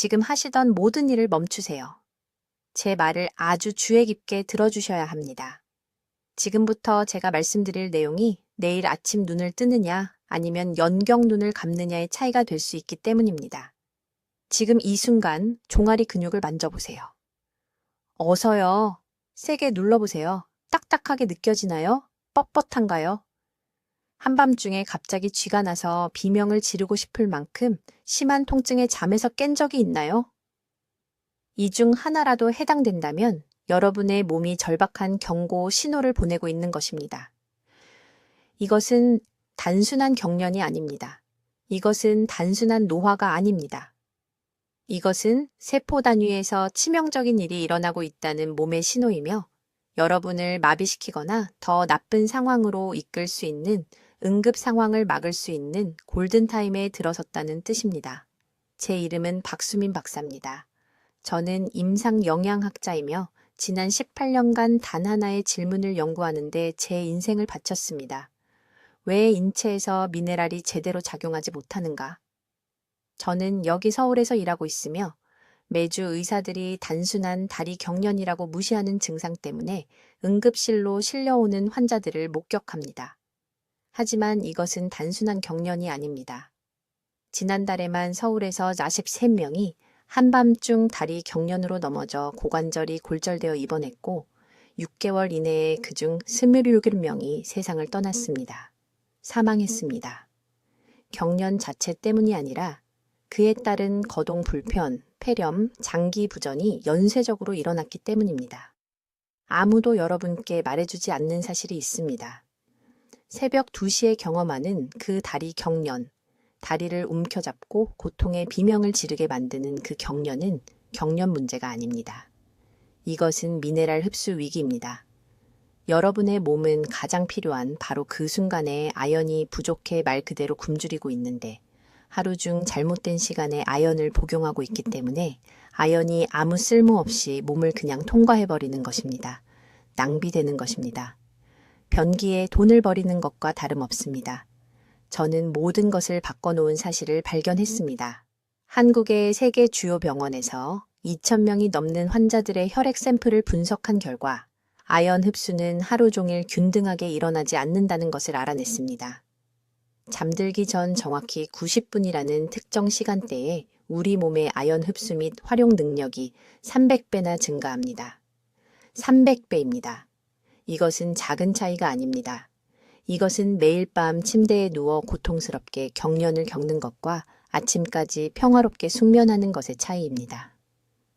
지금 하시던 모든 일을 멈추세요. 제 말을 아주 주의 깊게 들어주셔야 합니다. 지금부터 제가 말씀드릴 내용이 내일 아침 눈을 뜨느냐 아니면 연경 눈을 감느냐의 차이가 될 수 있기 때문입니다. 지금 이 순간 종아리 근육을 만져보세요. 어서요. 세게 눌러보세요. 딱딱하게 느껴지나요? 뻣뻣한가요? 한밤중에 갑자기 쥐가 나서 비명을 지르고 싶을 만큼 심한 통증에 잠에서 깬 적이 있나요? 이 중 하나라도 해당된다면 여러분의 몸이 절박한 경고 신호를 보내고 있는 것입니다. 이것은 단순한 경련이 아닙니다. 이것은 단순한 노화가 아닙니다. 이것은 세포 단위에서 치명적인 일이 일어나고 있다는 몸의 신호이며 여러분을 마비시키거나 더 나쁜 상황으로 이끌 수 있는 응급 상황을 막을 수 있는 골든타임에 들어섰다는 뜻입니다. 제 이름은 박수민 박사입니다. 저는 임상영양학자이며 지난 18년간 단 하나의 질문을 연구하는데 제 인생을 바쳤습니다. 왜 인체에서 미네랄이 제대로 작용하지 못하는가? 저는 여기 서울에서 일하고 있으며 매주 의사들이 단순한 다리 경련이라고 무시하는 증상 때문에 응급실로 실려오는 환자들을 목격합니다. 하지만 이것은 단순한 경련이 아닙니다. 지난달에만 서울에서 43명이 한밤중 다리 경련으로 넘어져 고관절이 골절되어 입원했고 6개월 이내에 그중 27명이 세상을 떠났습니다. 사망했습니다. 경련 자체 때문이 아니라 그에 따른 거동 불편, 폐렴, 장기 부전이 연쇄적으로 일어났기 때문입니다. 아무도 여러분께 말해주지 않는 사실이 있습니다. 새벽 2시에 경험하는 그 다리 경련, 다리를 움켜잡고 고통의 비명을 지르게 만드는 그 경련은 경련 문제가 아닙니다. 이것은 미네랄 흡수 위기입니다. 여러분의 몸은 가장 필요한 바로 그 순간에 아연이 부족해 말 그대로 굶주리고 있는데 하루 중 잘못된 시간에 아연을 복용하고 있기 때문에 아연이 아무 쓸모없이 몸을 그냥 통과해버리는 것입니다. 낭비되는 것입니다. 변기에 돈을 버리는 것과 다름없습니다. 저는 모든 것을 바꿔놓은 사실을 발견했습니다. 한국의 세계 주요 병원에서 2,000명이 넘는 환자들의 혈액 샘플을 분석한 결과 아연 흡수는 하루 종일 균등하게 일어나지 않는다는 것을 알아냈습니다. 잠들기 전 정확히 90분이라는 특정 시간대에 우리 몸의 아연 흡수 및 활용 능력이 300배나 증가합니다. 300배입니다. 이것은 작은 차이가 아닙니다. 이것은 매일 밤 침대에 누워 고통스럽게 경련을 겪는 것과 아침까지 평화롭게 숙면하는 것의 차이입니다.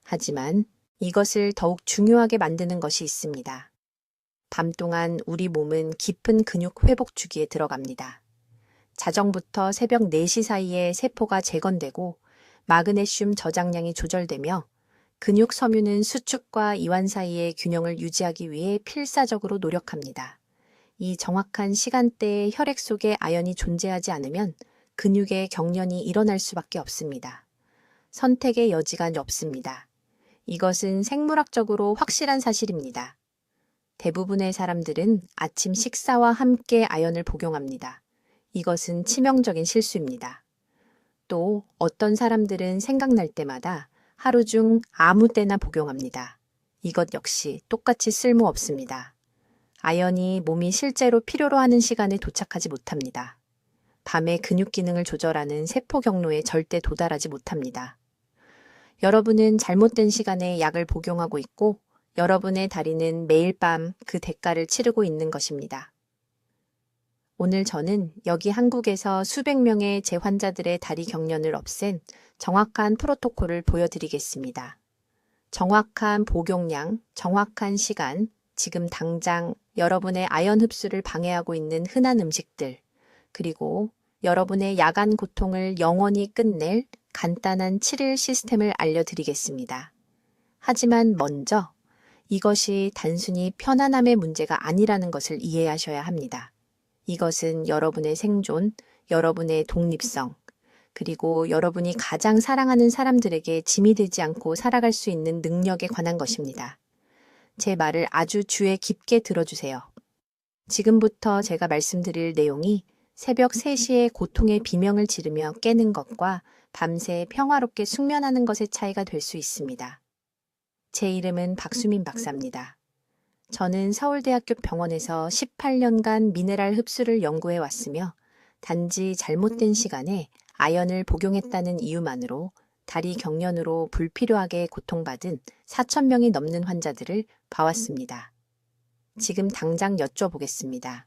하지만 이것을 더욱 중요하게 만드는 것이 있습니다. 밤 동안 우리 몸은 깊은 근육 회복 주기에 들어갑니다. 자정부터 새벽 4시 사이에 세포가 재건되고 마그네슘 저장량이 조절되며 근육 섬유는 수축과 이완 사이의 균형을 유지하기 위해 필사적으로 노력합니다. 이 정확한 시간대에 혈액 속에 아연이 존재하지 않으면 근육의 경련이 일어날 수밖에 없습니다. 선택의 여지가 없습니다. 이것은 생물학적으로 확실한 사실입니다. 대부분의 사람들은 아침 식사와 함께 아연을 복용합니다. 이것은 치명적인 실수입니다. 또 어떤 사람들은 생각날 때마다 하루 중 아무 때나 복용합니다. 이것 역시 똑같이 쓸모없습니다. 아연이 몸이 실제로 필요로 하는 시간에 도착하지 못합니다. 밤의 근육 기능을 조절하는 세포 경로에 절대 도달하지 못합니다. 여러분은 잘못된 시간에 약을 복용하고 있고 여러분의 다리는 매일 밤 그 대가를 치르고 있는 것입니다. 오늘 저는 여기 한국에서 수백 명의 제 환자들의 다리 경련을 없앤 정확한 프로토콜을 보여드리겠습니다. 정확한 복용량, 정확한 시간, 지금 당장 여러분의 아연 흡수를 방해하고 있는 흔한 음식들, 그리고 여러분의 야간 고통을 영원히 끝낼 간단한 7일 시스템을 알려드리겠습니다. 하지만 먼저 이것이 단순히 편안함의 문제가 아니라는 것을 이해하셔야 합니다. 이것은 여러분의 생존, 여러분의 독립성, 그리고 여러분이 가장 사랑하는 사람들에게 짐이 되지 않고 살아갈 수 있는 능력에 관한 것입니다. 제 말을 아주 주의 깊게 들어주세요. 지금부터 제가 말씀드릴 내용이 새벽 3시에 고통의 비명을 지르며 깨는 것과 밤새 평화롭게 숙면하는 것의 차이가 될 수 있습니다. 제 이름은 박수민 박사입니다. 저는 서울대학교 병원에서 18년간 미네랄 흡수를 연구해 왔으며 단지 잘못된 시간에 아연을 복용했다는 이유만으로 다리 경련으로 불필요하게 고통받은 4,000명이 넘는 환자들을 봐왔습니다. 지금 당장 여쭤보겠습니다.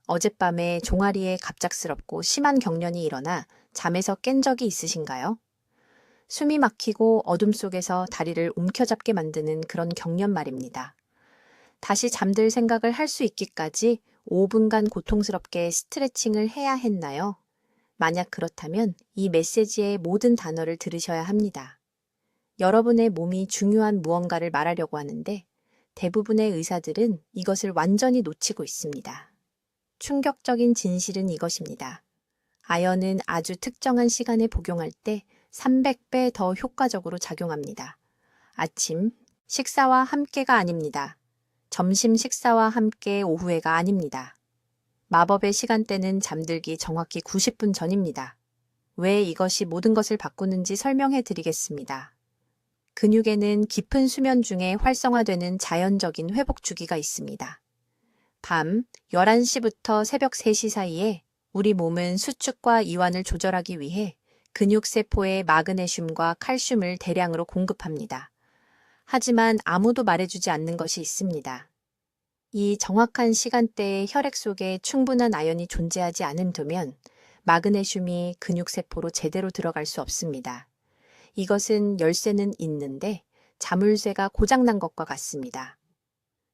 어젯밤에 종아리에 갑작스럽고 심한 경련이 일어나 잠에서 깬 적이 있으신가요? 숨이 막히고 어둠 속에서 다리를 움켜잡게 만드는 그런 경련 말입니다. 다시 잠들 생각을 할 수 있기까지 5분간 고통스럽게 스트레칭을 해야 했나요? 만약 그렇다면 이 메시지의 모든 단어를 들으셔야 합니다. 여러분의 몸이 중요한 무언가를 말하려고 하는데 대부분의 의사들은 이것을 완전히 놓치고 있습니다. 충격적인 진실은 이것입니다. 아연은 아주 특정한 시간에 복용할 때 300배 더 효과적으로 작용합니다. 아침 식사와 함께가 아닙니다. 점심 식사와 함께 오후에가 아닙니다. 마법의 시간대는 잠들기 정확히 90분 전입니다. 왜 이것이 모든 것을 바꾸는지 설명해 드리겠습니다. 근육에는 깊은 수면 중에 활성화되는 자연적인 회복 주기가 있습니다. 밤 11시부터 새벽 3시 사이에 우리 몸은 수축과 이완을 조절하기 위해 근육세포에 마그네슘과 칼슘을 대량으로 공급합니다. 하지만 아무도 말해주지 않는 것이 있습니다. 이 정확한 시간대에 혈액 속에 충분한 아연이 존재하지 않으면 마그네슘이 근육세포로 제대로 들어갈 수 없습니다. 이것은 열쇠는 있는데 자물쇠가 고장난 것과 같습니다.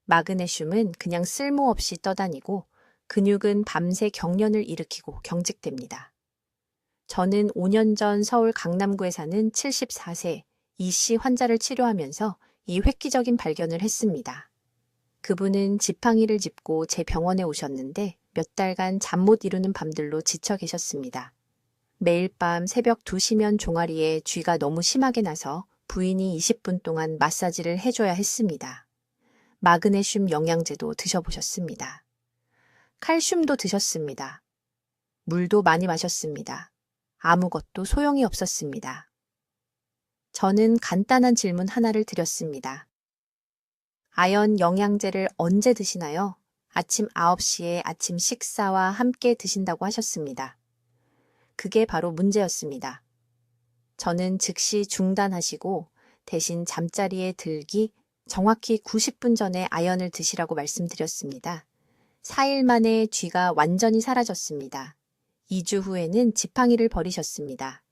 마그네슘은 그냥 쓸모없이 떠다니고 근육은 밤새 경련을 일으키고 경직됩니다. 저는 5년 전 서울 강남구에 사는 74세 이 씨 환자를 치료하면서 이 획기적인 발견을 했습니다. 그분은 지팡이를 짚고 제 병원에 오셨는데 몇 달간 잠 못 이루는 밤들로 지쳐 계셨습니다. 매일 밤 새벽 2시면 종아리에 쥐가 너무 심하게 나서 부인이 20분 동안 마사지를 해줘야 했습니다. 마그네슘 영양제도 드셔보셨습니다. 칼슘도 드셨습니다. 물도 많이 마셨습니다. 아무것도 소용이 없었습니다. 저는 간단한 질문 하나를 드렸습니다. 아연 영양제를 언제 드시나요? 아침 9시에 아침 식사와 함께 드신다고 하셨습니다. 그게 바로 문제였습니다. 저는 즉시 중단하시고 대신 잠자리에 들기 정확히 90분 전에 아연을 드시라고 말씀드렸습니다. 4일 만에 쥐가 완전히 사라졌습니다. 2주 후에는 지팡이를 버리셨습니다.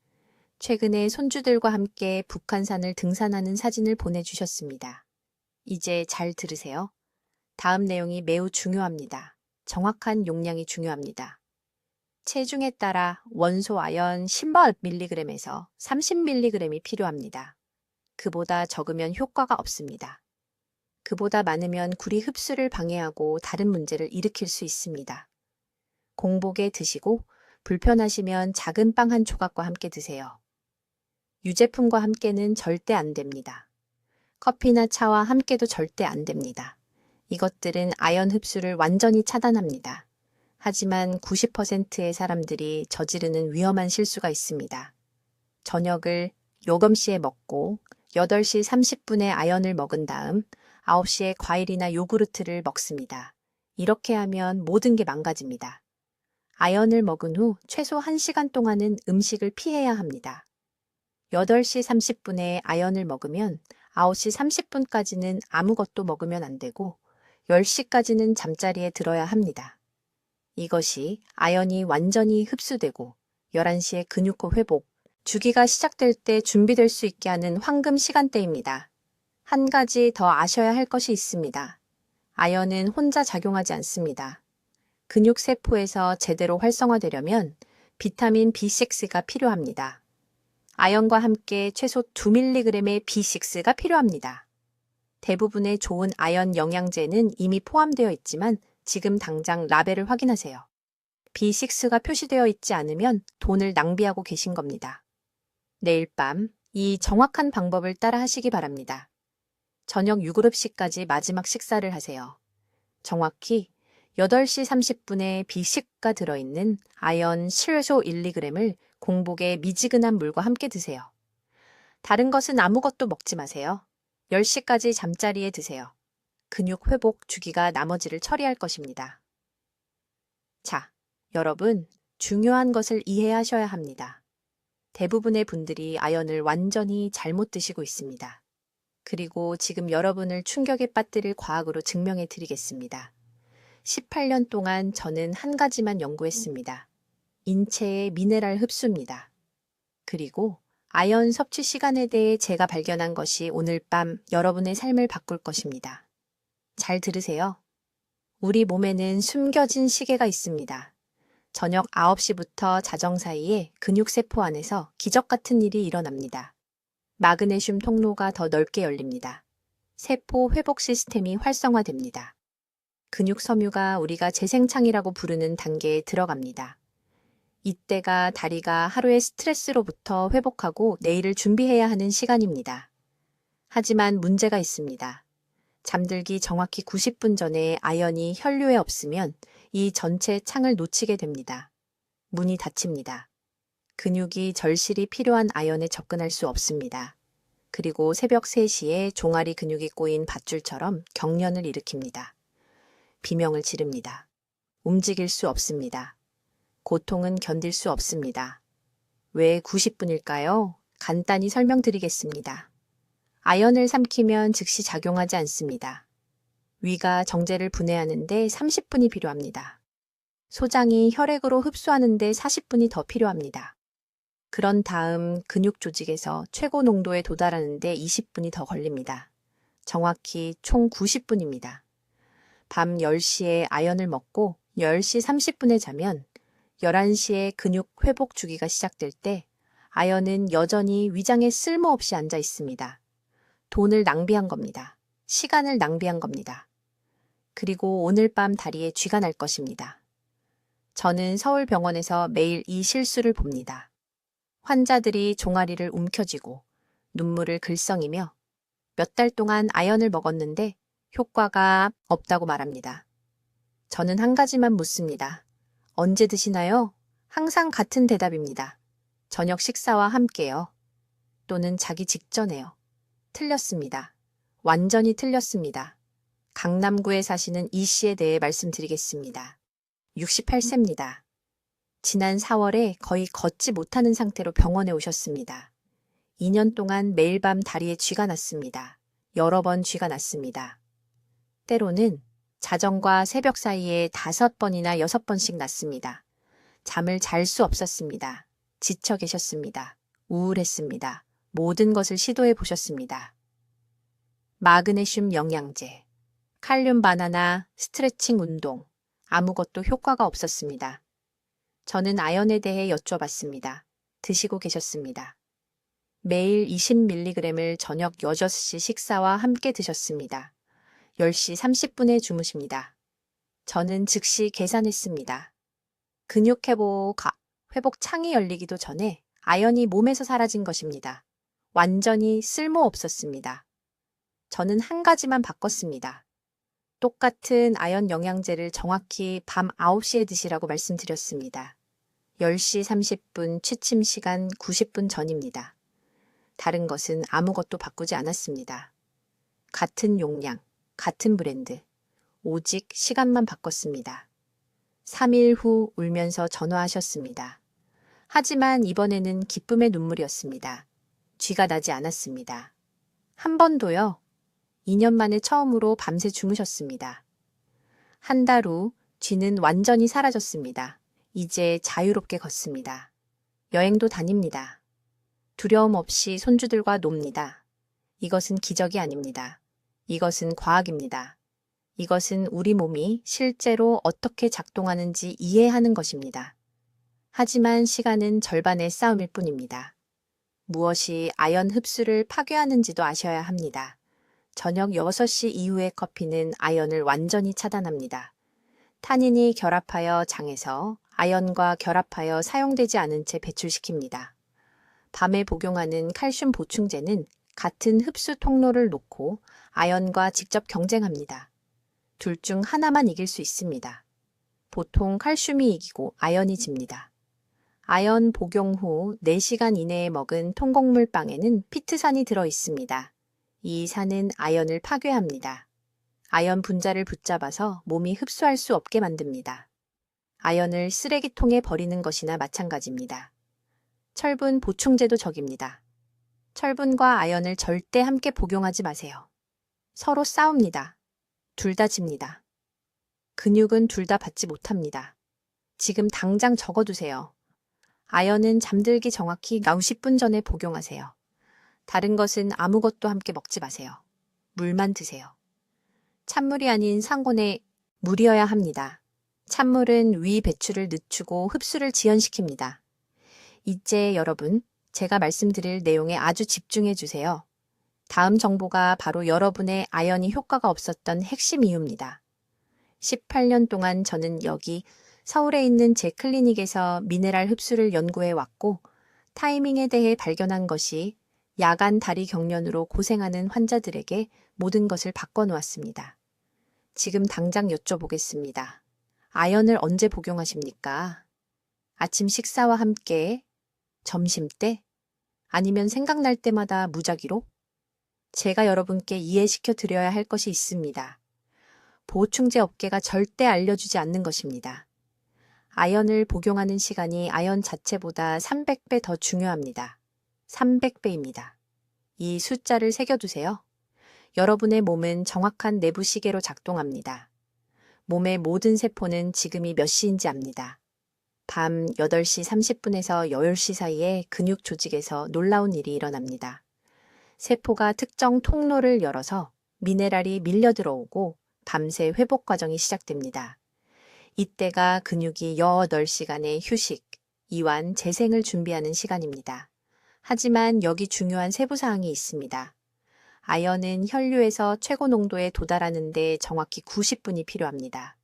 최근에 손주들과 함께 북한산을 등산하는 사진을 보내주셨습니다. 이제 잘 들으세요. 다음 내용이 매우 중요합니다. 정확한 용량이 중요합니다. 체중에 따라 원소 아연 10mg에서 30mg이 필요합니다. 그보다 적으면 효과가 없습니다. 그보다 많으면 구리 흡수를 방해하고 다른 문제를 일으킬 수 있습니다. 공복에 드시고 불편하시면 작은 빵 한 조각과 함께 드세요. 유제품과 함께는 절대 안 됩니다. 커피나 차와 함께도 절대 안 됩니다. 이것들은 아연 흡수를 완전히 차단합니다. 하지만 90%의 사람들이 저지르는 위험한 실수가 있습니다. 저녁을 요금시에 먹고 8시 30분에 아연을 먹은 다음 9시에 과일이나 요구르트를 먹습니다. 이렇게 하면 모든 게 망가집니다. 아연을 먹은 후 최소 1시간 동안은 음식을 피해야 합니다. 8시 30분에 아연을 먹으면 9시 30분까지는 아무것도 먹으면 안 되고 10시까지는 잠자리에 들어야 합니다. 이것이 아연이 완전히 흡수되고 11시에 근육호 회복, 주기가 시작될 때 준비될 수 있게 하는 황금 시간대입니다. 한 가지 더 아셔야 할 것이 있습니다. 아연은 혼자 작용하지 않습니다. 근육세포에서 제대로 활성화되려면 비타민 B6가 필요합니다. 아연과 함께 최소 2mg의 B6가 필요합니다. 대부분의 좋은 아연 영양제는 이미 포함되어 있지만 지금 당장 라벨을 확인하세요. B6가 표시되어 있지 않으면 돈을 낭비하고 계신 겁니다. 내일 밤 이 정확한 방법을 따라 하시기 바랍니다. 저녁 6그릇씩까지 마지막 식사를 하세요. 정확히 8시 30분에 B10가 들어있는 아연 실소 1, 2g을 공복에 미지근한 물과 함께 드세요. 다른 것은 아무것도 먹지 마세요. 10시까지 잠자리에 드세요. 근육 회복 주기가 나머지를 처리할 것입니다. 자, 여러분, 중요한 것을 이해하셔야 합니다. 대부분의 분들이 아연을 완전히 잘못 드시고 있습니다. 그리고 지금 여러분을 충격에 빠뜨릴 과학으로 증명해 드리겠습니다. 18년 동안 저는 한 가지만 연구했습니다. 인체의 미네랄 흡수입니다. 그리고 아연 섭취 시간에 대해 제가 발견한 것이 오늘 밤 여러분의 삶을 바꿀 것입니다. 잘 들으세요. 우리 몸에는 숨겨진 시계가 있습니다. 저녁 9시부터 자정 사이에 근육세포 안에서 기적 같은 일이 일어납니다. 마그네슘 통로가 더 넓게 열립니다. 세포 회복 시스템이 활성화됩니다. 근육 섬유가 우리가 재생창이라고 부르는 단계에 들어갑니다. 이때가 다리가 하루의 스트레스로부터 회복하고 내일을 준비해야 하는 시간입니다. 하지만 문제가 있습니다. 잠들기 정확히 90분 전에 아연이 혈류에 없으면 이 전체 창을 놓치게 됩니다. 문이 닫힙니다. 근육이 절실히 필요한 아연에 접근할 수 없습니다. 그리고 새벽 3시에 종아리 근육이 꼬인 밧줄처럼 경련을 일으킵니다. 비명을 지릅니다. 움직일 수 없습니다. 고통은 견딜 수 없습니다. 왜 90분일까요? 간단히 설명드리겠습니다. 아연을 삼키면 즉시 작용하지 않습니다. 위가 정제를 분해하는데 30분이 필요합니다. 소장이 혈액으로 흡수하는데 40분이 더 필요합니다. 그런 다음 근육 조직에서 최고 농도에 도달하는데 20분이 더 걸립니다. 정확히 총 90분입니다. 밤 10시에 아연을 먹고 10시 30분에 자면 11시에 근육 회복 주기가 시작될 때 아연은 여전히 위장에 쓸모없이 앉아 있습니다. 돈을 낭비한 겁니다. 시간을 낭비한 겁니다. 그리고 오늘 밤 다리에 쥐가 날 것입니다. 저는 서울병원에서 매일 이 실수를 봅니다. 환자들이 종아리를 움켜쥐고 눈물을 글썽이며 몇 달 동안 아연을 먹었는데 효과가 없다고 말합니다. 저는 한 가지만 묻습니다. 언제 드시나요? 항상 같은 대답입니다. 저녁 식사와 함께요. 또는 자기 직전에요. 틀렸습니다. 완전히 틀렸습니다. 강남구에 사시는 이 씨에 대해 말씀드리겠습니다. 68세입니다. 지난 4월에 거의 걷지 못하는 상태로 병원에 오셨습니다. 2년 동안 매일 밤 다리에 쥐가 났습니다. 여러 번 쥐가 났습니다. 때로는 자정과 새벽 사이에 5번이나 6번씩 났습니다. 잠을 잘 수 없었습니다. 지쳐 계셨습니다. 우울했습니다. 모든 것을 시도해 보셨습니다. 마그네슘 영양제, 칼륨 바나나, 스트레칭 운동, 아무것도 효과가 없었습니다. 저는 아연에 대해 여쭤봤습니다. 드시고 계셨습니다. 매일 20mg을 저녁 6시 식사와 함께 드셨습니다. 10시 30분에 주무십니다. 저는 즉시 계산했습니다. 근육 회복 창이 열리기도 전에 아연이 몸에서 사라진 것입니다. 완전히 쓸모없었습니다. 저는 한 가지만 바꿨습니다. 똑같은 아연 영양제를 정확히 밤 9시에 드시라고 말씀드렸습니다. 10시 30분 취침 시간 90분 전입니다. 다른 것은 아무것도 바꾸지 않았습니다. 같은 용량, 같은 브랜드, 오직 시간만 바꿨습니다. 3일 후 울면서 전화하셨습니다. 하지만 이번에는 기쁨의 눈물이었습니다. 쥐가 나지 않았습니다. 한 번도요. 2년 만에 처음으로 밤새 주무셨습니다. 한 달 후 쥐는 완전히 사라졌습니다. 이제 자유롭게 걷습니다. 여행도 다닙니다. 두려움 없이 손주들과 놉니다. 이것은 기적이 아닙니다. 이것은 과학입니다. 이것은 우리 몸이 실제로 어떻게 작동하는지 이해하는 것입니다. 하지만 시간은 절반의 싸움일 뿐입니다. 무엇이 아연 흡수를 파괴하는지도 아셔야 합니다. 저녁 6시 이후의 커피는 아연을 완전히 차단합니다. 타닌이 결합하여 장에서 아연과 결합하여 사용되지 않은 채 배출시킵니다. 밤에 복용하는 칼슘 보충제는 같은 흡수 통로를 놓고 아연과 직접 경쟁합니다. 둘 중 하나만 이길 수 있습니다. 보통 칼슘이 이기고 아연이 집니다. 아연 복용 후 4시간 이내에 먹은 통곡물 빵에는 피트산이 들어 있습니다. 이 산은 아연을 파괴합니다. 아연 분자를 붙잡아서 몸이 흡수할 수 없게 만듭니다. 아연을 쓰레기통에 버리는 것이나 마찬가지입니다. 철분 보충제도 적입니다. 철분과 아연을 절대 함께 복용하지 마세요. 서로 싸웁니다. 둘 다 집니다. 근육은 둘 다 받지 못합니다. 지금 당장 적어두세요. 아연은 잠들기 정확히 50분 전에 복용하세요. 다른 것은 아무것도 함께 먹지 마세요. 물만 드세요. 찬물이 아닌 상온의 물이어야 합니다. 찬물은 위 배출을 늦추고 흡수를 지연시킵니다. 이제 여러분, 제가 말씀드릴 내용에 아주 집중해 주세요. 다음 정보가 바로 여러분의 아연이 효과가 없었던 핵심 이유입니다. 18년 동안 저는 여기 서울에 있는 제 클리닉에서 미네랄 흡수를 연구해 왔고, 타이밍에 대해 발견한 것이 야간 다리 경련으로 고생하는 환자들에게 모든 것을 바꿔놓았습니다. 지금 당장 여쭤보겠습니다. 아연을 언제 복용하십니까? 아침 식사와 함께, 점심때, 아니면 생각날 때마다 무작위로? 제가 여러분께 이해시켜 드려야 할 것이 있습니다. 보충제 업계가 절대 알려주지 않는 것입니다. 아연을 복용하는 시간이 아연 자체보다 300배 더 중요합니다. 300배입니다. 이 숫자를 새겨두세요. 여러분의 몸은 정확한 내부 시계로 작동합니다. 몸의 모든 세포는 지금이 몇 시인지 압니다. 밤 8시 30분에서 10시 사이에 근육 조직에서 놀라운 일이 일어납니다. 세포가 특정 통로를 열어서 미네랄이 밀려 들어오고 밤새 회복 과정이 시작됩니다. 이때가 근육이 8시간의 휴식, 이완, 재생을 준비하는 시간입니다. 하지만 여기 중요한 세부사항이 있습니다. 아연은 혈류에서 최고 농도에 도달하는 데 정확히 90분이 필요합니다.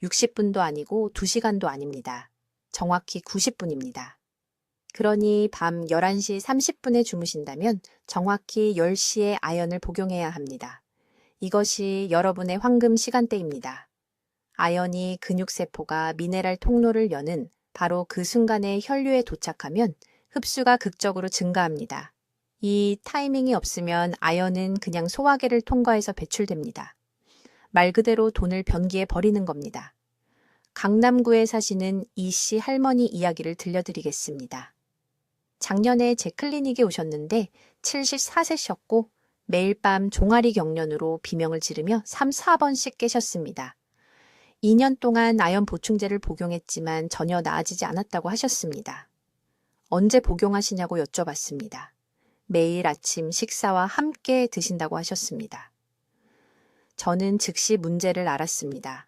60분도 아니고 2시간도 아닙니다. 정확히 90분입니다. 그러니 밤 11시 30분에 주무신다면 정확히 10시에 아연을 복용해야 합니다. 이것이 여러분의 황금 시간대입니다. 아연이 근육세포가 미네랄 통로를 여는 바로 그 순간에 혈류에 도착하면 흡수가 극적으로 증가합니다. 이 타이밍이 없으면 아연은 그냥 소화계를 통과해서 배출됩니다. 말 그대로 돈을 변기에 버리는 겁니다. 강남구에 사시는 이씨 할머니 이야기를 들려드리겠습니다. 작년에 제 클리닉에 오셨는데 74세셨고 매일 밤 종아리 경련으로 비명을 지르며 3, 4번씩 깨셨습니다. 2년 동안 아연 보충제를 복용했지만 전혀 나아지지 않았다고 하셨습니다. 언제 복용하시냐고 여쭤봤습니다. 매일 아침 식사와 함께 드신다고 하셨습니다. 저는 즉시 문제를 알았습니다.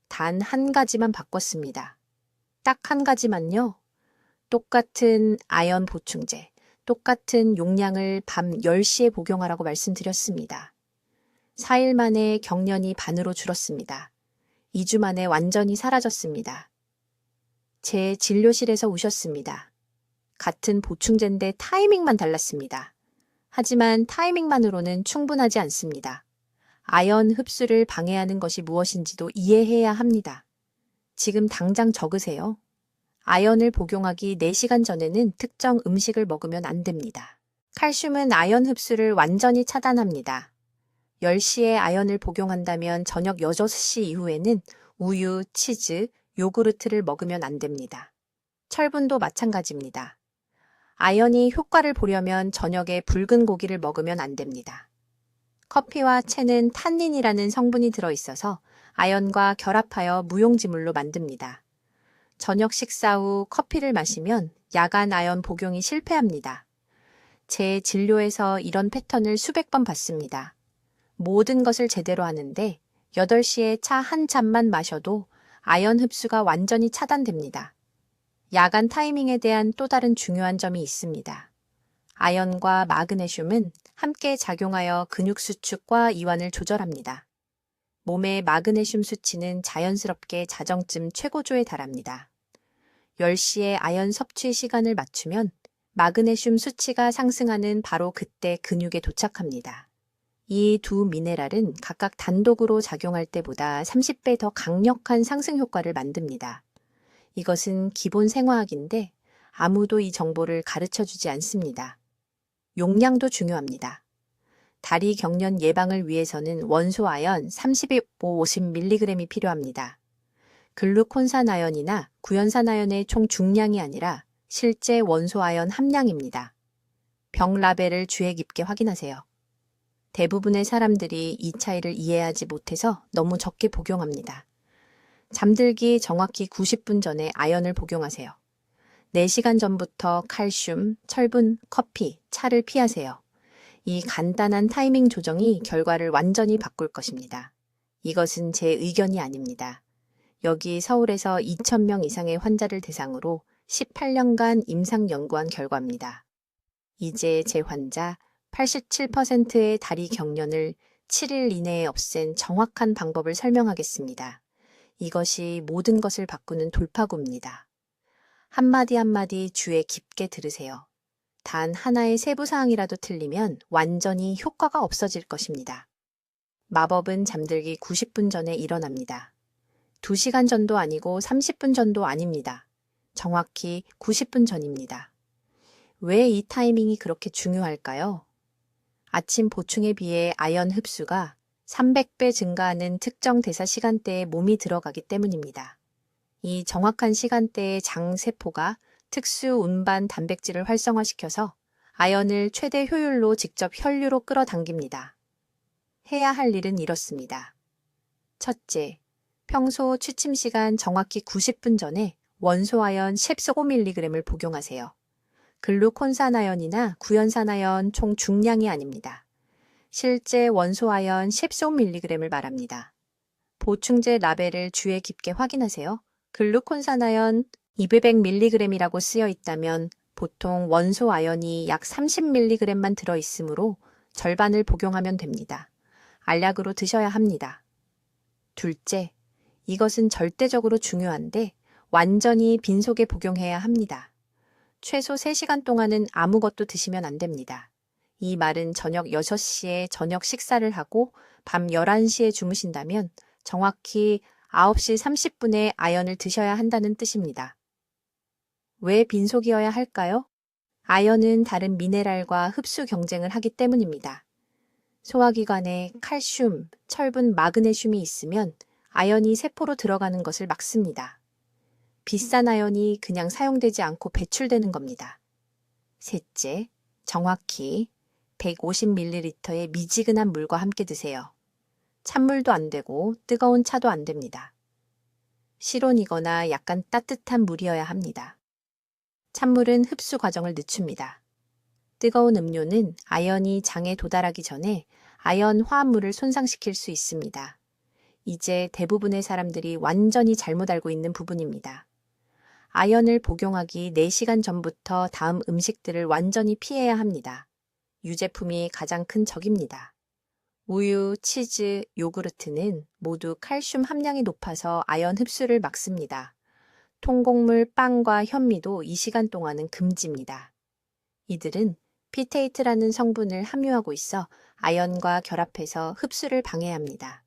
단 한 가지만 바꿨습니다. 딱 한 가지만요. 똑같은 아연 보충제, 똑같은 용량을 밤 10시에 복용하라고 말씀드렸습니다. 4일 만에 경련이 반으로 줄었습니다. 2주 만에 완전히 사라졌습니다. 제 진료실에서 우셨습니다. 같은 보충제인데 타이밍만 달랐습니다. 하지만 타이밍만으로는 충분하지 않습니다. 아연 흡수를 방해하는 것이 무엇인지도 이해해야 합니다. 지금 당장 적으세요. 아연을 복용하기 4시간 전에는 특정 음식을 먹으면 안 됩니다. 칼슘은 아연 흡수를 완전히 차단합니다. 10시에 아연을 복용한다면 저녁 6시 이후에는 우유, 치즈, 요구르트를 먹으면 안 됩니다. 철분도 마찬가지입니다. 아연이 효과를 보려면 저녁에 붉은 고기를 먹으면 안 됩니다. 커피와 채는 탄닌이라는 성분이 들어있어서 아연과 결합하여 무용지물로 만듭니다. 저녁 식사 후 커피를 마시면 야간 아연 복용이 실패합니다. 제 진료에서 이런 패턴을 수백 번 봤습니다. 모든 것을 제대로 하는데 8시에 차 한 잔만 마셔도 아연 흡수가 완전히 차단됩니다. 야간 타이밍에 대한 또 다른 중요한 점이 있습니다. 아연과 마그네슘은 함께 작용하여 근육 수축과 이완을 조절합니다. 몸의 마그네슘 수치는 자연스럽게 자정쯤 최고조에 달합니다. 10시에 아연 섭취 시간을 맞추면 마그네슘 수치가 상승하는 바로 그때 근육에 도착합니다. 이 두 미네랄은 각각 단독으로 작용할 때보다 30배 더 강력한 상승 효과를 만듭니다. 이것은 기본 생화학인데 아무도 이 정보를 가르쳐 주지 않습니다. 용량도 중요합니다. 다리 경련 예방을 위해서는 원소 아연 30-50mg이 필요합니다. 글루콘산 아연이나 구연산 아연의 총 중량이 아니라 실제 원소 아연 함량입니다. 병 라벨을 주의 깊게 확인하세요. 대부분의 사람들이 이 차이를 이해하지 못해서 너무 적게 복용합니다. 잠들기 정확히 90분 전에 아연을 복용하세요. 4시간 전부터 칼슘, 철분, 커피, 차를 피하세요. 이 간단한 타이밍 조정이 결과를 완전히 바꿀 것입니다. 이것은 제 의견이 아닙니다. 여기 서울에서 2,000명 이상의 환자를 대상으로 18년간 임상 연구한 결과입니다. 이제 제 환자 87%의 다리 경련을 7일 이내에 없앤 정확한 방법을 설명하겠습니다. 이것이 모든 것을 바꾸는 돌파구입니다. 한마디 한마디 주의 깊게 들으세요. 단 하나의 세부사항이라도 틀리면 완전히 효과가 없어질 것입니다. 마법은 잠들기 90분 전에 일어납니다. 2시간 전도 아니고 30분 전도 아닙니다. 정확히 90분 전입니다. 왜 이 타이밍이 그렇게 중요할까요? 아침 보충에 비해 아연 흡수가 300배 증가하는 특정 대사 시간대에 몸이 들어가기 때문입니다. 이 정확한 시간대에 장 세포가 특수 운반 단백질을 활성화시켜서 아연을 최대 효율로 직접 혈류로 끌어당깁니다. 해야 할 일은 이렇습니다. 첫째, 평소 취침 시간 정확히 90분 전에 원소 아연 15mg을 복용하세요. 글루콘산 아연이나 구연산 아연 총 중량이 아닙니다. 실제 원소 아연 15mg을 말합니다. 보충제 라벨을 주의 깊게 확인하세요. 글루콘산 아연 200mg이라고 쓰여 있다면 보통 원소 아연이 약 30mg만 들어있으므로 절반을 복용하면 됩니다. 알약으로 드셔야 합니다. 둘째, 이것은 절대적으로 중요한데 완전히 빈속에 복용해야 합니다. 최소 3시간 동안은 아무것도 드시면 안 됩니다. 이 말은 저녁 6시에 저녁 식사를 하고 밤 11시에 주무신다면 정확히 9시 30분에 아연을 드셔야 한다는 뜻입니다. 왜 빈속이어야 할까요? 아연은 다른 미네랄과 흡수 경쟁을 하기 때문입니다. 소화기관에 칼슘, 철분, 마그네슘이 있으면 아연이 세포로 들어가는 것을 막습니다. 비싼 아연이 그냥 사용되지 않고 배출되는 겁니다. 셋째, 정확히 150ml의 미지근한 물과 함께 드세요. 찬물도 안 되고 뜨거운 차도 안 됩니다. 실온이거나 약간 따뜻한 물이어야 합니다. 찬물은 흡수 과정을 늦춥니다. 뜨거운 음료는 아연이 장에 도달하기 전에 아연 화합물을 손상시킬 수 있습니다. 이제 대부분의 사람들이 완전히 잘못 알고 있는 부분입니다. 아연을 복용하기 4시간 전부터 다음 음식들을 완전히 피해야 합니다. 유제품이 가장 큰 적입니다. 우유, 치즈, 요구르트는 모두 칼슘 함량이 높아서 아연 흡수를 막습니다. 통곡물, 빵과 현미도 이 시간 동안은 금지입니다. 이들은 피테이트라는 성분을 함유하고 있어 아연과 결합해서 흡수를 방해합니다.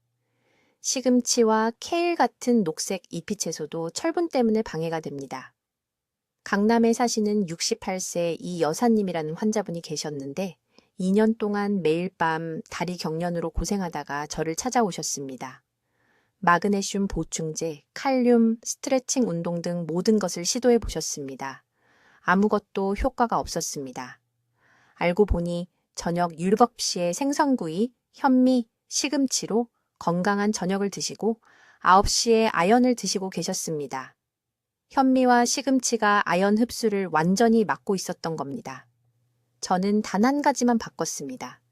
시금치와 케일 같은 녹색 잎이채소도 철분 때문에 방해가 됩니다. 강남에 사시는 68세 이 여사님이라는 환자분이 계셨는데 2년 동안 매일 밤 다리 경련으로 고생하다가 저를 찾아오셨습니다. 마그네슘 보충제, 칼륨, 스트레칭 운동 등 모든 것을 시도해 보셨습니다. 아무것도 효과가 없었습니다. 알고 보니 저녁 7시에 생선구이, 현미, 시금치로 건강한 저녁을 드시고 9시에 아연을 드시고 계셨습니다. 현미와 시금치가 아연 흡수를 완전히 막고 있었던 겁니다. 저는 단 한 가지만 바꿨습니다.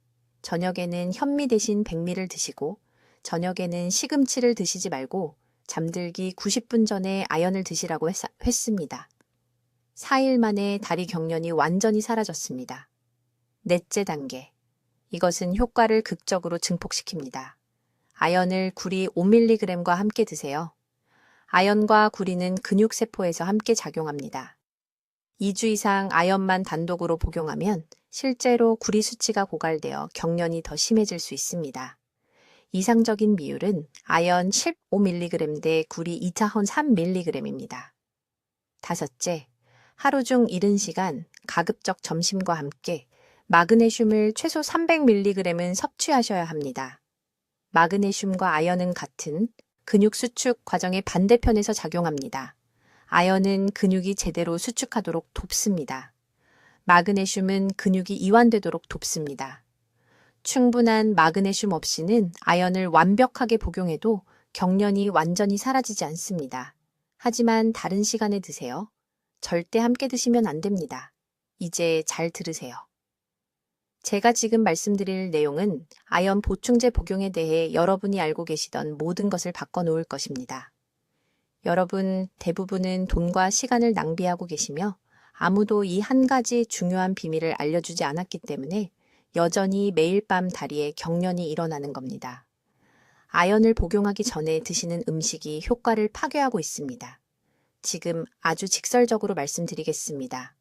저녁에는 현미 대신 백미를 드시고 저녁에는 시금치를 드시지 말고 잠들기 90분 전에 아연을 드시라고 했습니다. 4일 만에 다리 경련이 완전히 사라졌습니다. 넷째 단계. 이것은 효과를 극적으로 증폭시킵니다. 아연을 구리 5mg과 함께 드세요. 아연과 구리는 근육세포에서 함께 작용합니다. 2주 이상 아연만 단독으로 복용하면 실제로 구리 수치가 고갈되어 경련이 더 심해질 수 있습니다. 이상적인 비율은 아연 15mg 대 구리 2차원 3mg입니다. 다섯째, 하루 중 이른 시간 가급적 점심과 함께 마그네슘을 최소 300mg은 섭취하셔야 합니다. 마그네슘과 아연은 같은 근육 수축 과정의 반대편에서 작용합니다. 아연은 근육이 제대로 수축하도록 돕습니다. 마그네슘은 근육이 이완되도록 돕습니다. 충분한 마그네슘 없이는 아연을 완벽하게 복용해도 경련이 완전히 사라지지 않습니다. 하지만 다른 시간에 드세요. 절대 함께 드시면 안 됩니다. 이제 잘 들으세요. 제가 지금 말씀드릴 내용은 아연 보충제 복용에 대해 여러분이 알고 계시던 모든 것을 바꿔놓을 것입니다. 여러분 대부분은 돈과 시간을 낭비하고 계시며 아무도 이 한 가지 중요한 비밀을 알려주지 않았기 때문에 여전히 매일 밤 다리에 경련이 일어나는 겁니다. 아연을 복용하기 전에 드시는 음식이 효과를 파괴하고 있습니다. 지금 아주 직설적으로 말씀드리겠습니다.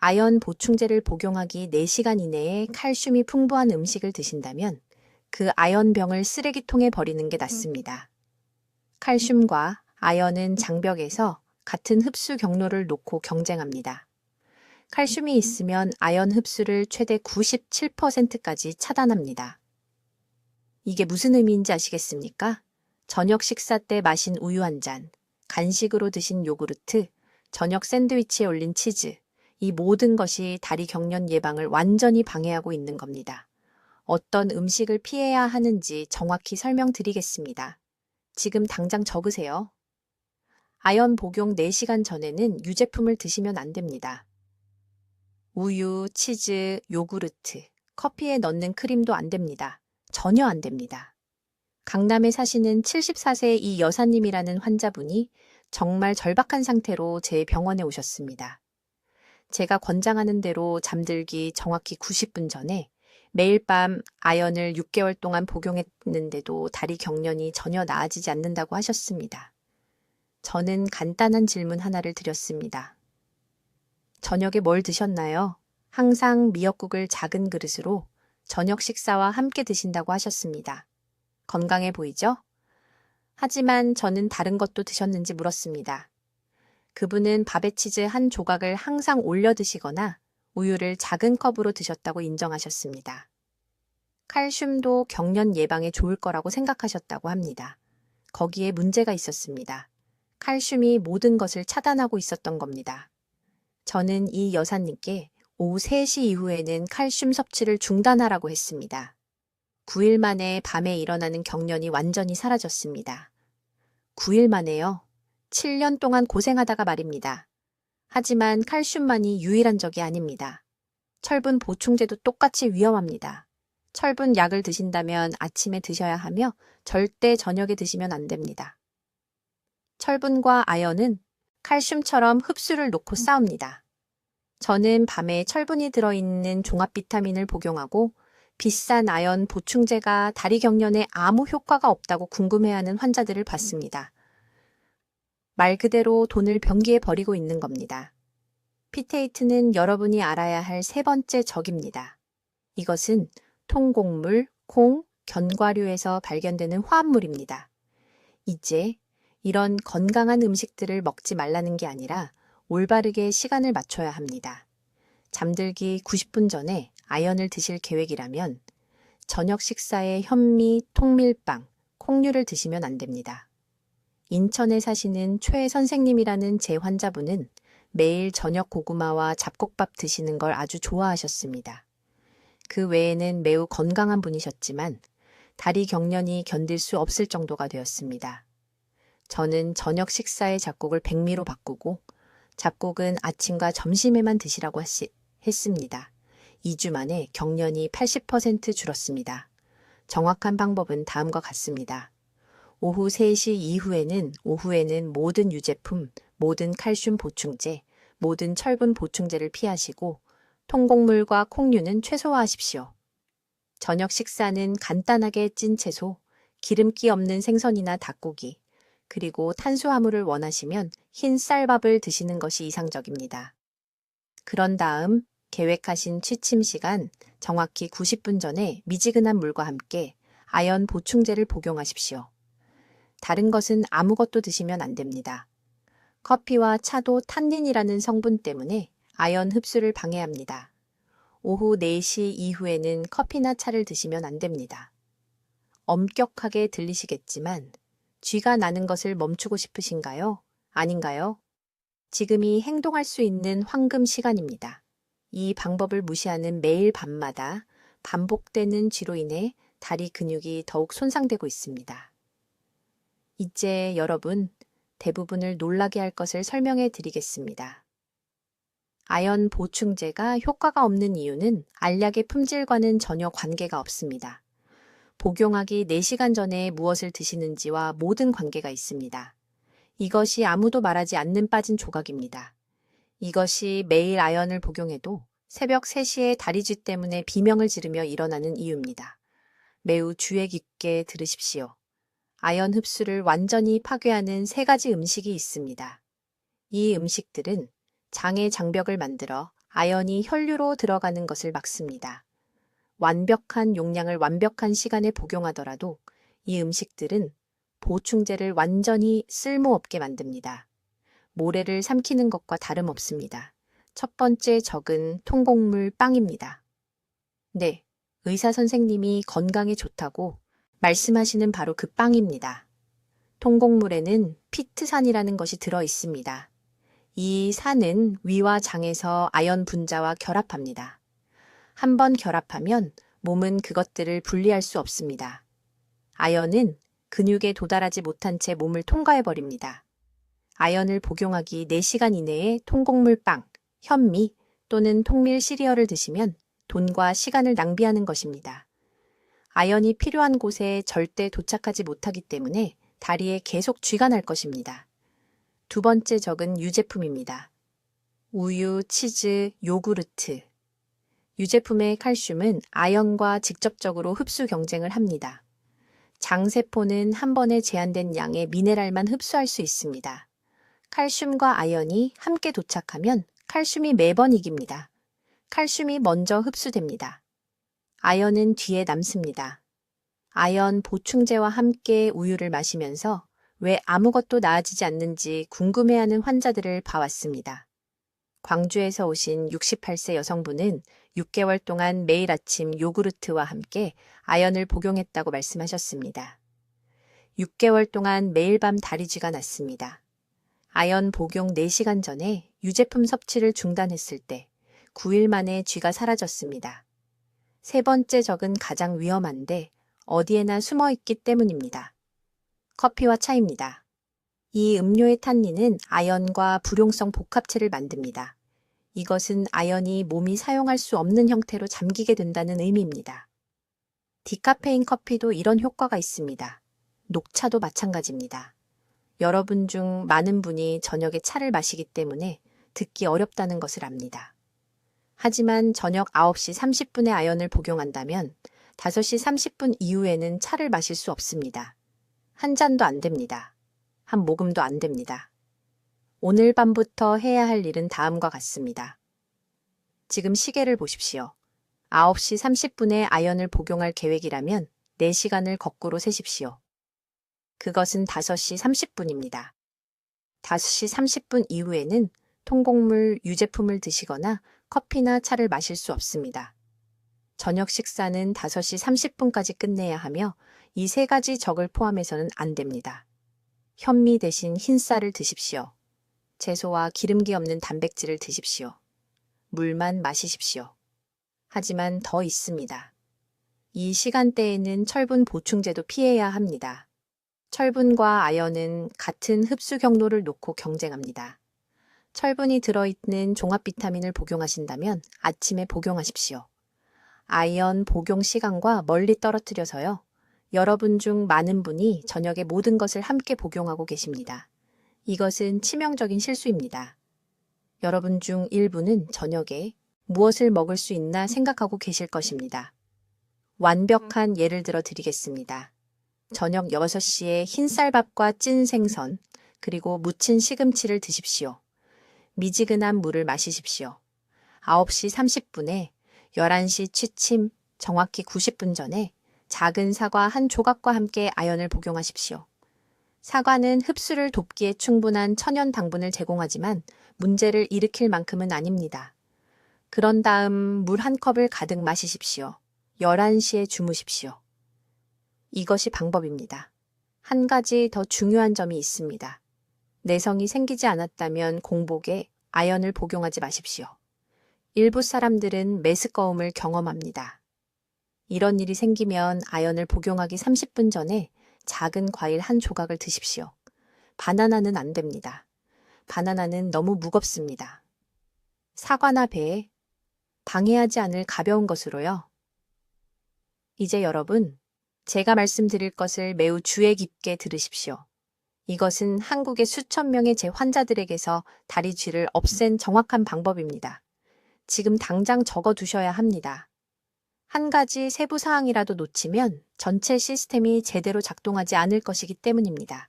아연 보충제를 복용하기 4시간 이내에 칼슘이 풍부한 음식을 드신다면 그 아연병을 쓰레기통에 버리는 게 낫습니다. 칼슘과 아연은 장벽에서 같은 흡수 경로를 놓고 경쟁합니다. 칼슘이 있으면 아연 흡수를 최대 97%까지 차단합니다. 이게 무슨 의미인지 아시겠습니까? 저녁 식사 때 마신 우유 한 잔, 간식으로 드신 요구르트, 저녁 샌드위치에 올린 치즈, 이 모든 것이 다리 경련 예방을 완전히 방해하고 있는 겁니다. 어떤 음식을 피해야 하는지 정확히 설명드리겠습니다. 지금 당장 적으세요. 아연 복용 4시간 전에는 유제품을 드시면 안 됩니다. 우유, 치즈, 요구르트, 커피에 넣는 크림도 안 됩니다. 전혀 안 됩니다. 강남에 사시는 74세의 이 여사님이라는 환자분이 정말 절박한 상태로 제 병원에 오셨습니다. 제가 권장하는 대로 잠들기 정확히 90분 전에 매일 밤 아연을 6개월 동안 복용했는데도 다리 경련이 전혀 나아지지 않는다고 하셨습니다. 저는 간단한 질문 하나를 드렸습니다. 저녁에 뭘 드셨나요? 항상 미역국을 작은 그릇으로 저녁 식사와 함께 드신다고 하셨습니다. 건강해 보이죠? 하지만 저는 다른 것도 드셨는지 물었습니다. 그분은 밥에 치즈 한 조각을 항상 올려 드시거나 우유를 작은 컵으로 드셨다고 인정하셨습니다. 칼슘도 경련 예방에 좋을 거라고 생각하셨다고 합니다. 거기에 문제가 있었습니다. 칼슘이 모든 것을 차단하고 있었던 겁니다. 저는 이 여사님께 오후 3시 이후에는 칼슘 섭취를 중단하라고 했습니다. 9일 만에 밤에 일어나는 경련이 완전히 사라졌습니다. 9일 만에요. 7년 동안 고생하다가 말입니다. 하지만 칼슘만이 유일한 적이 아닙니다. 철분 보충제도 똑같이 위험합니다. 철분 약을 드신다면 아침에 드셔야 하며 절대 저녁에 드시면 안 됩니다. 철분과 아연은 칼슘처럼 흡수를 놓고 싸웁니다. 저는 밤에 철분이 들어있는 종합 비타민을 복용하고 비싼 아연 보충제가 다리 경련에 아무 효과가 없다고 궁금해하는 환자들을 봤습니다. 말 그대로 돈을 변기에 버리고 있는 겁니다. 피테이트는 여러분이 알아야 할 3번째 적입니다. 이것은 통곡물, 콩, 견과류에서 발견되는 화합물입니다. 이제 이런 건강한 음식들을 먹지 말라는 게 아니라 올바르게 시간을 맞춰야 합니다. 잠들기 90분 전에 아연을 드실 계획이라면 저녁 식사에 현미, 통밀빵, 콩류를 드시면 안 됩니다. 인천에 사시는 최 선생님이라는 제 환자분은 매일 저녁 고구마와 잡곡밥 드시는 걸 아주 좋아하셨습니다. 그 외에는 매우 건강한 분이셨지만 다리 경련이 견딜 수 없을 정도가 되었습니다. 저는 저녁 식사의 잡곡을 백미로 바꾸고 잡곡은 아침과 점심에만 드시라고 했습니다. 2주 만에 경련이 80% 줄었습니다. 정확한 방법은 다음과 같습니다. 오후 3시 오후에는 모든 유제품, 모든 칼슘 보충제, 모든 철분 보충제를 피하시고 통곡물과 콩류는 최소화하십시오. 저녁 식사는 간단하게 찐 채소, 기름기 없는 생선이나 닭고기, 그리고 탄수화물을 원하시면 흰 쌀밥을 드시는 것이 이상적입니다. 그런 다음 계획하신 취침 시간 정확히 90분 전에 미지근한 물과 함께 아연 보충제를 복용하십시오. 다른 것은 아무것도 드시면 안 됩니다. 커피와 차도 탄닌이라는 성분 때문에 아연 흡수를 방해합니다. 오후 4시 이후에는 커피나 차를 드시면 안 됩니다. 엄격하게 들리시겠지만 쥐가 나는 것을 멈추고 싶으신가요? 아닌가요? 지금이 행동할 수 있는 황금 시간입니다. 이 방법을 무시하는 매일 밤마다 반복되는 쥐로 인해 다리 근육이 더욱 손상되고 있습니다. 이제 여러분, 대부분을 놀라게 할 것을 설명해 드리겠습니다. 아연 보충제가 효과가 없는 이유는 알약의 품질과는 전혀 관계가 없습니다. 복용하기 4시간 전에 무엇을 드시는지와 모든 관계가 있습니다. 이것이 아무도 말하지 않는 빠진 조각입니다. 이것이 매일 아연을 복용해도 새벽 3시에 다리쥐 때문에 비명을 지르며 일어나는 이유입니다. 매우 주의 깊게 들으십시오. 아연 흡수를 완전히 파괴하는 3가지 음식이 있습니다. 이 음식들은 장의 장벽을 만들어 아연이 혈류로 들어가는 것을 막습니다. 완벽한 용량을 완벽한 시간에 복용하더라도 이 음식들은 보충제를 완전히 쓸모없게 만듭니다. 모래를 삼키는 것과 다름없습니다. 첫 번째 적은 통곡물 빵입니다. 네, 의사 선생님이 건강에 좋다고 말씀하시는 바로 그 빵입니다. 통곡물에는 피트산이라는 것이 들어 있습니다. 이 산은 위와 장에서 아연 분자와 결합합니다. 한번 결합하면 몸은 그것들을 분리할 수 없습니다. 아연은 근육에 도달하지 못한 채 몸을 통과해버립니다. 아연을 복용하기 4시간 이내에 통곡물빵, 현미 또는 통밀 시리얼을 드시면 돈과 시간을 낭비하는 것입니다. 아연이 필요한 곳에 절대 도착하지 못하기 때문에 다리에 계속 쥐가 날 것입니다. 두 번째 적은 유제품입니다. 우유, 치즈, 요구르트. 유제품의 칼슘은 아연과 직접적으로 흡수 경쟁을 합니다. 장세포는 한 번에 제한된 양의 미네랄만 흡수할 수 있습니다. 칼슘과 아연이 함께 도착하면 칼슘이 매번 이깁니다. 칼슘이 먼저 흡수됩니다. 아연은 뒤에 남습니다. 아연 보충제와 함께 우유를 마시면서 왜 아무것도 나아지지 않는지 궁금해하는 환자들을 봐왔습니다. 광주에서 오신 68세 여성분은 6개월 동안 매일 아침 요구르트와 함께 아연을 복용했다고 말씀하셨습니다. 6개월 동안 매일 밤 다리쥐가 났습니다. 아연 복용 4시간 전에 유제품 섭취를 중단했을 때 9일 만에 쥐가 사라졌습니다. 세 번째 적은 가장 위험한데 어디에나 숨어 있기 때문입니다. 커피와 차입니다. 이 음료의 탄닌은 아연과 불용성 복합체를 만듭니다. 이것은 아연이 몸이 사용할 수 없는 형태로 잠기게 된다는 의미입니다. 디카페인 커피도 이런 효과가 있습니다. 녹차도 마찬가지입니다. 여러분 중 많은 분이 저녁에 차를 마시기 때문에 듣기 어렵다는 것을 압니다. 하지만 저녁 9시 30분에 아연을 복용한다면 5시 30분 이후에는 차를 마실 수 없습니다. 한 잔도 안 됩니다. 한 모금도 안 됩니다. 오늘 밤부터 해야 할 일은 다음과 같습니다. 지금 시계를 보십시오. 9시 30분에 아연을 복용할 계획이라면 4시간을 거꾸로 세십시오. 그것은 5시 30분입니다. 5시 30분 이후에는 통곡물, 유제품을 드시거나 커피나 차를 마실 수 없습니다. 저녁 식사는 5시 30분까지 끝내야 하며 이 3가지 적을 포함해서는 안 됩니다. 현미 대신 흰쌀을 드십시오. 채소와 기름기 없는 단백질을 드십시오. 물만 마시십시오. 하지만 더 있습니다. 이 시간대에는 철분 보충제도 피해야 합니다. 철분과 아연은 같은 흡수 경로를 놓고 경쟁합니다. 철분이 들어있는 종합 비타민을 복용하신다면 아침에 복용하십시오. 아연 복용 시간과 멀리 떨어뜨려서요. 여러분 중 많은 분이 저녁에 모든 것을 함께 복용하고 계십니다. 이것은 치명적인 실수입니다. 여러분 중 일부는 저녁에 무엇을 먹을 수 있나 생각하고 계실 것입니다. 완벽한 예를 들어 드리겠습니다. 저녁 6시에 흰쌀밥과 찐 생선, 그리고 무친 시금치를 드십시오. 미지근한 물을 마시십시오. 9시 30분에 11시 취침, 정확히 90분 전에 작은 사과 한 조각과 함께 아연을 복용하십시오. 사과는 흡수를 돕기에 충분한 천연 당분을 제공하지만 문제를 일으킬 만큼은 아닙니다. 그런 다음 물 한 컵을 가득 마시십시오. 11시에 주무십시오. 이것이 방법입니다. 한 가지 더 중요한 점이 있습니다. 내성이 생기지 않았다면 공복에 아연을 복용하지 마십시오. 일부 사람들은 메스꺼움을 경험합니다. 이런 일이 생기면 아연을 복용하기 30분 전에 작은 과일 한 조각을 드십시오. 바나나는 안 됩니다. 바나나는 너무 무겁습니다. 사과나 배, 방해하지 않을 가벼운 것으로요. 이제 여러분, 제가 말씀드릴 것을 매우 주의 깊게 들으십시오. 이것은 한국의 수천 명의 제 환자들에게서 다리 쥐를 없앤 정확한 방법입니다. 지금 당장 적어두셔야 합니다. 한 가지 세부 사항이라도 놓치면 전체 시스템이 제대로 작동하지 않을 것이기 때문입니다.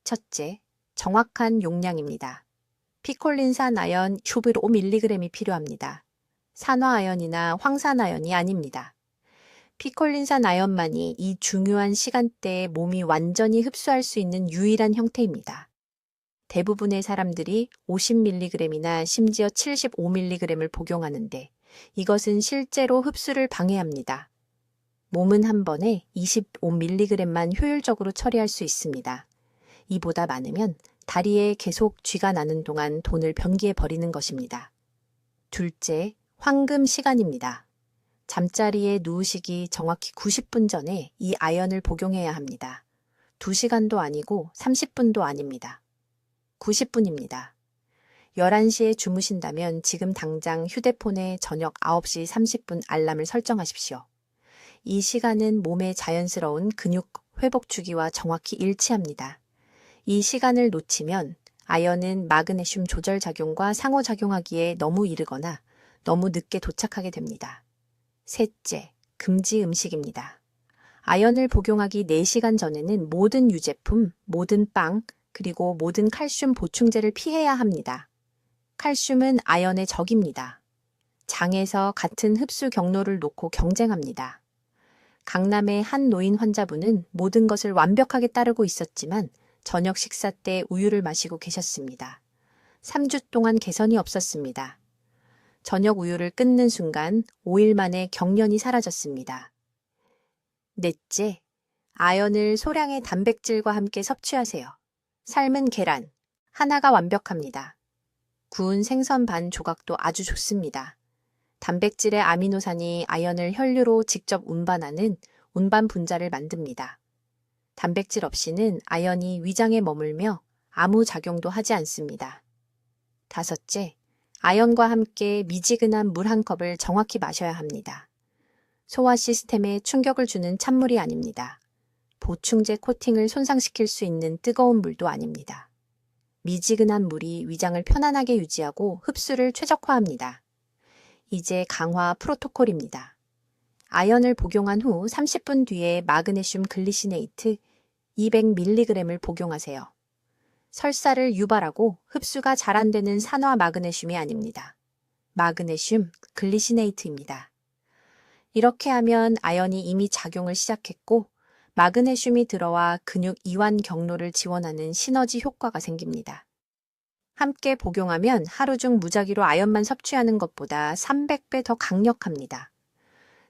첫째, 정확한 용량입니다. 피콜린산 아연 5mg이 필요합니다. 산화아연이나 황산아연이 아닙니다. 피콜린산 아연만이 이 중요한 시간대에 몸이 완전히 흡수할 수 있는 유일한 형태입니다. 대부분의 사람들이 50mg이나 심지어 75mg을 복용하는데 이것은 실제로 흡수를 방해합니다. 몸은 한 번에 25mg만 효율적으로 처리할 수 있습니다. 이보다 많으면 다리에 계속 쥐가 나는 동안 돈을 변기에 버리는 것입니다. 둘째, 황금 시간입니다. 잠자리에 누우시기 정확히 90분 전에 이 아연을 복용해야 합니다. 2시간도 아니고 30분도 아닙니다. 90분입니다. 11시에 주무신다면 지금 당장 휴대폰에 저녁 9시 30분 알람을 설정하십시오. 이 시간은 몸의 자연스러운 근육 회복 주기와 정확히 일치합니다. 이 시간을 놓치면 아연은 마그네슘 조절 작용과 상호작용하기에 너무 이르거나 너무 늦게 도착하게 됩니다. 셋째, 금지 음식입니다. 아연을 복용하기 4시간 전에는 모든 유제품, 모든 빵, 그리고 모든 칼슘 보충제를 피해야 합니다. 칼슘은 아연의 적입니다. 장에서 같은 흡수 경로를 놓고 경쟁합니다. 강남의 한 노인 환자분은 모든 것을 완벽하게 따르고 있었지만 저녁 식사 때 우유를 마시고 계셨습니다. 3주 동안 개선이 없었습니다. 저녁 우유를 끊는 순간 5일 만에 경련이 사라졌습니다. 넷째, 아연을 소량의 단백질과 함께 섭취하세요. 삶은 계란, 하나가 완벽합니다. 구운 생선 반 조각도 아주 좋습니다. 단백질의 아미노산이 아연을 혈류로 직접 운반하는 운반 분자를 만듭니다. 단백질 없이는 아연이 위장에 머물며 아무 작용도 하지 않습니다. 다섯째, 아연과 함께 미지근한 물 한 컵을 정확히 마셔야 합니다. 소화 시스템에 충격을 주는 찬물이 아닙니다. 보충제 코팅을 손상시킬 수 있는 뜨거운 물도 아닙니다. 미지근한 물이 위장을 편안하게 유지하고 흡수를 최적화합니다. 이제 강화 프로토콜입니다. 아연을 복용한 후 30분 뒤에 마그네슘 글리시네이트 200mg을 복용하세요. 설사를 유발하고 흡수가 잘 안 되는 산화 마그네슘이 아닙니다. 마그네슘 글리시네이트입니다. 이렇게 하면 아연이 이미 작용을 시작했고 마그네슘이 들어와 근육 이완 경로를 지원하는 시너지 효과가 생깁니다. 함께 복용하면 하루 중 무작위로 아연만 섭취하는 것보다 300배 더 강력합니다.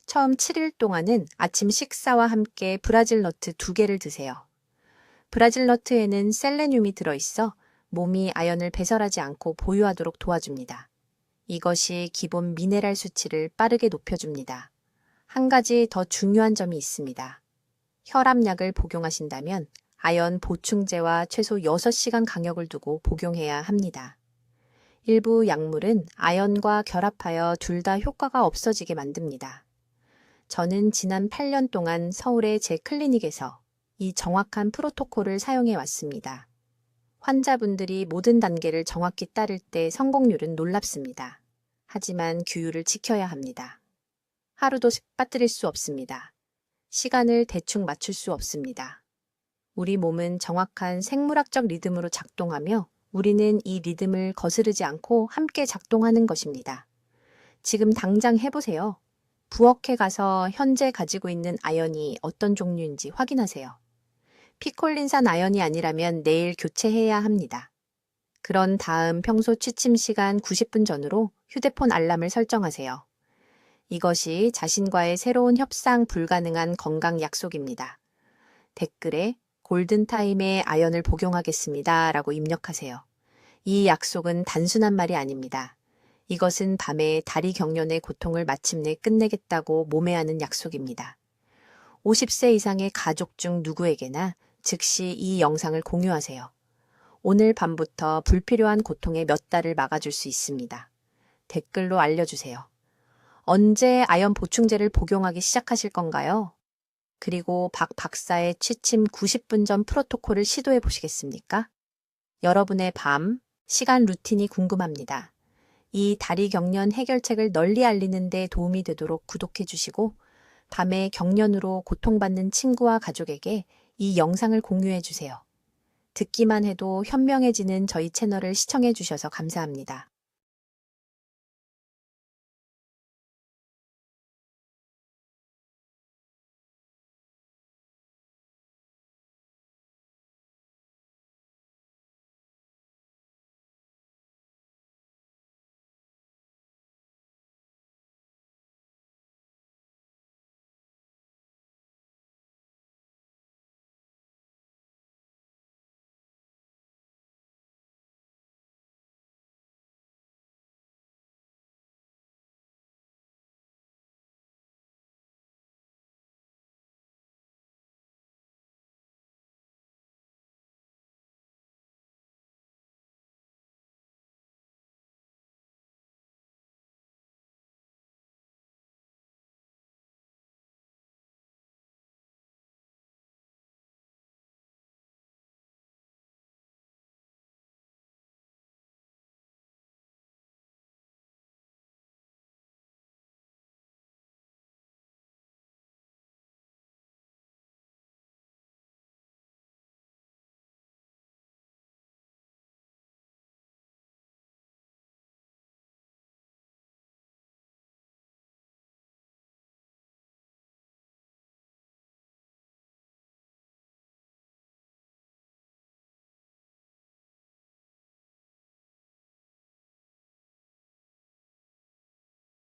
처음 7일 동안은 아침 식사와 함께 브라질 너트 2개를 드세요. 브라질 너트에는 셀레늄이 들어있어 몸이 아연을 배설하지 않고 보유하도록 도와줍니다. 이것이 기본 미네랄 수치를 빠르게 높여줍니다. 한 가지 더 중요한 점이 있습니다. 혈압약을 복용하신다면 아연 보충제와 최소 6시간 간격을 두고 복용해야 합니다. 일부 약물은 아연과 결합하여 둘 다 효과가 없어지게 만듭니다. 저는 지난 8년 동안 서울의 제 클리닉에서 이 정확한 프로토콜을 사용해 왔습니다. 환자분들이 모든 단계를 정확히 따를 때 성공률은 놀랍습니다. 하지만 규율을 지켜야 합니다. 하루도 빠뜨릴 수 없습니다. 시간을 대충 맞출 수 없습니다. 우리 몸은 정확한 생물학적 리듬으로 작동하며 우리는 이 리듬을 거스르지 않고 함께 작동하는 것입니다. 지금 당장 해보세요. 부엌에 가서 현재 가지고 있는 아연이 어떤 종류인지 확인하세요. 피콜린산 아연이 아니라면 내일 교체해야 합니다. 그런 다음 평소 취침 시간 90분 전으로 휴대폰 알람을 설정하세요. 이것이 자신과의 새로운 협상 불가능한 건강 약속입니다. 댓글에 골든타임에 아연을 복용하겠습니다 라고 입력하세요. 이 약속은 단순한 말이 아닙니다. 이것은 밤에 다리 경련의 고통을 마침내 끝내겠다고 몸에 하는 약속입니다. 50세 이상의 가족 중 누구에게나 즉시 이 영상을 공유하세요. 오늘 밤부터 불필요한 고통의 몇 달을 막아줄 수 있습니다. 댓글로 알려주세요. 언제 아연 보충제를 복용하기 시작하실 건가요? 그리고 박 박사의 취침 90분 전 프로토콜을 시도해 보시겠습니까? 여러분의 밤, 시간 루틴이 궁금합니다. 이 다리 경련 해결책을 널리 알리는 데 도움이 되도록 구독해 주시고 밤에 경련으로 고통받는 친구와 가족에게 이 영상을 공유해 주세요. 듣기만 해도 현명해지는 저희 채널을 시청해 주셔서 감사합니다.